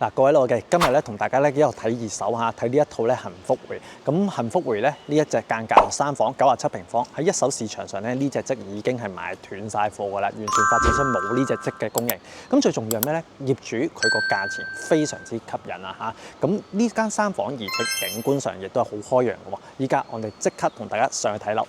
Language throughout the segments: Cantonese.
嗱，各位老嘅，今日咧同大家咧一路睇二手嚇，睇呢一套咧幸福匯。咁幸福匯咧呢一隻間隔3房97平方，喺一手市場上咧呢隻積已經係賣斷晒貨㗎啦，完全發展商冇呢隻積嘅供應。咁最重要係咩咧？業主佢個價錢非常之吸引啊嚇。咁呢間3房而且景觀上亦都係好開揚嘅喎。依家我哋即刻同大家上去睇樓。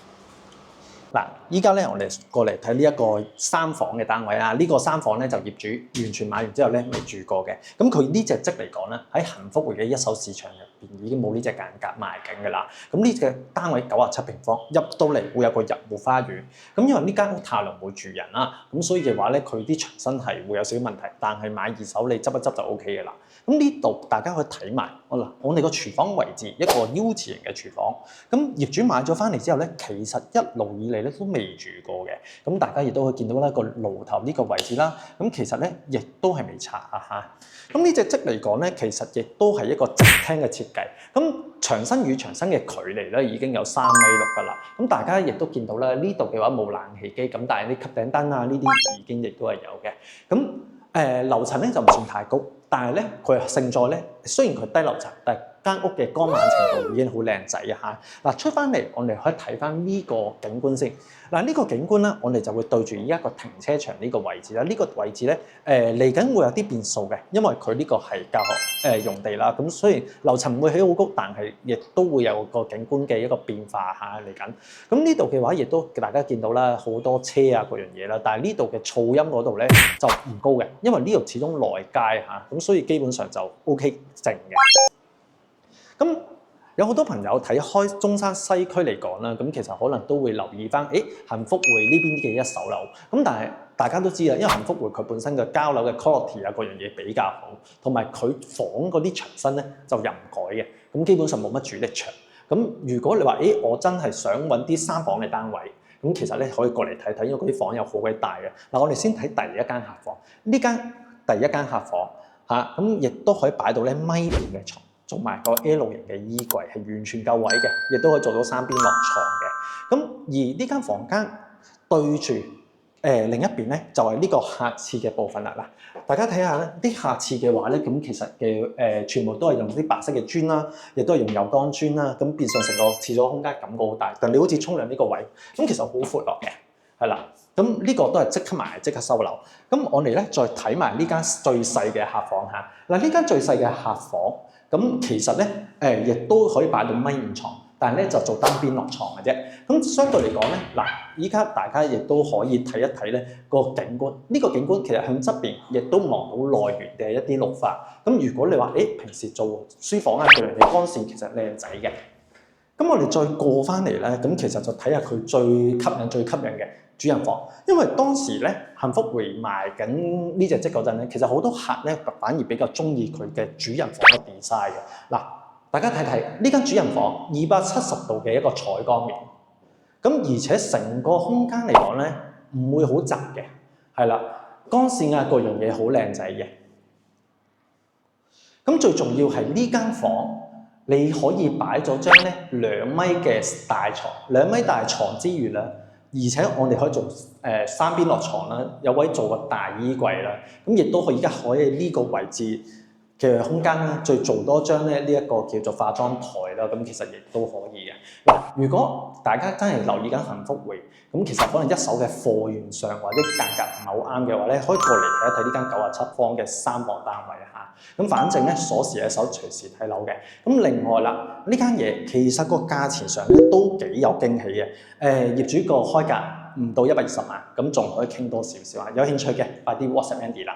嗱，依家咧我哋過嚟睇呢一個3房嘅單位啊，呢個3房咧就業主完全買完之後咧未住過嘅，咁佢呢隻積嚟講咧喺幸福匯嘅一手市場入邊已經冇呢隻間隔賣緊㗎啦。咁呢隻單位97平方，入到嚟會有個入戶花園，咁因為呢間屋太耐冇住人啦，咁所以嘅話咧佢啲牆身係會有少少問題，但係買二手你執一執就 O K 嘅啦。咁呢度大家可以睇埋，我哋個廚房位置一個 U 字型嘅廚房，咁業主買咗翻嚟之後咧，其實一路以嚟咧都未住過嘅，咁大家亦都可以見到咧個爐頭呢個位置啦，咁其實咧亦都係未拆啊嚇。咁呢隻積嚟講咧，其實亦都係一個直廳嘅設計，咁牆身與牆身嘅距離咧已經有3.6米㗎啦。咁大家亦都見到咧呢度嘅話冇冷氣機，咁但係啲吸頂燈啊呢啲已經亦都係有嘅。咁樓層咧就唔算太高，但係咧佢勝在咧雖然佢低樓層，但係間屋嘅光猛程度已經好靚仔啊嚇！嗱，出翻嚟我哋可以睇翻呢個景觀先。嗱，呢個景觀咧，我哋就會對住依一個停車場呢個位置啦。呢個位置咧，嚟緊會有啲變數嘅，因為佢呢個係教學用地啦。咁所以樓層唔會起好高，但係亦都會有個景觀嘅一個變化嚇嚟緊。咁呢度嘅話，亦都大家見到啦，好多車啊嗰樣嘢啦。但係呢度嘅噪音嗰度咧就唔高嘅，因為呢度始終內街嚇，咁所以基本上就 OK 靜嘅。咁有好多朋友睇開中山西區嚟講啦，咁其實可能都會留意翻，幸福匯呢邊嘅一手樓。咁但係大家都知啦，因為幸福匯佢本身嘅交樓嘅 quality 啊嗰樣嘢比較好，同埋佢房嗰啲牆身咧就又唔改嘅，咁基本上冇乜主力牆。咁如果你話，我真係想揾啲3房嘅單位，咁其實咧可以過嚟睇睇，因為嗰啲房又好鬼大嘅。嗱，我哋先睇第一間客房，呢間第一間客房嚇，咁亦都可以擺到咧米半嘅床。同埋個 L 型嘅衣櫃係完全夠位嘅，亦都可以做到3邊落床嘅。咁而呢間房間對住另一邊咧，就係呢個客廁嘅部分啦。嗱，大家睇下咧，啲客廁嘅話咧，咁其實嘅全部都係用啲白色嘅磚啦，亦都係用有鋼磚啦。咁變相成個廁所空間感覺好大，但你好似沖涼呢個位，咁其實好闊落嘅，係啦。咁呢個都係即刻埋即刻收樓。咁我哋咧再睇埋呢間最細嘅客房嚇。嗱，呢間最細嘅客房。咁其實咧，亦都可以擺到米5床，但係咧就做單邊落床嘅啫。咁相對嚟講咧，嗱，依家大家亦都可以睇一睇咧個景觀。呢個景觀其實向側邊亦都望到內園嘅一啲綠化。咁如果你話，平時做書房啊，佢哋嘅光線其實靚仔嘅。咁我哋再過翻嚟咧，咁其實就睇下佢最吸引嘅主人房，因為當時咧幸福匯賣緊呢隻積嗰陣咧，其實好多客咧反而比較中意佢嘅主人房嘅 design 嘅。嗱，大家睇睇呢間主人房270度嘅一個採光面，咁而且成個空間嚟講咧唔會好窄嘅，係啦，光線啊各樣嘢好靚仔嘅。咁最重要係呢間房。你可以擺咗張咧2米嘅大床，2米大床之餘咧，而且我哋可以做3邊落床啦，有位做個大衣櫃啦，咁亦都可以而家可以呢個位置嘅空間咧，再做多張咧呢一個叫做化妝台啦，咁其實亦都可以嘅。嗱，如果大家真係留意緊幸福匯，咁其實可能一手嘅貨源上或者價格唔係好啱嘅話咧，可以過嚟睇一睇呢間97方嘅3房單位嚇。咁反正咧鎖匙喺手，隨時睇樓嘅。咁另外啦，呢間嘢其實個價錢上咧都幾有驚喜嘅。業主個開價唔到120萬，咁仲可以傾多少少啊？有興趣嘅快啲 WhatsApp Andy 啦。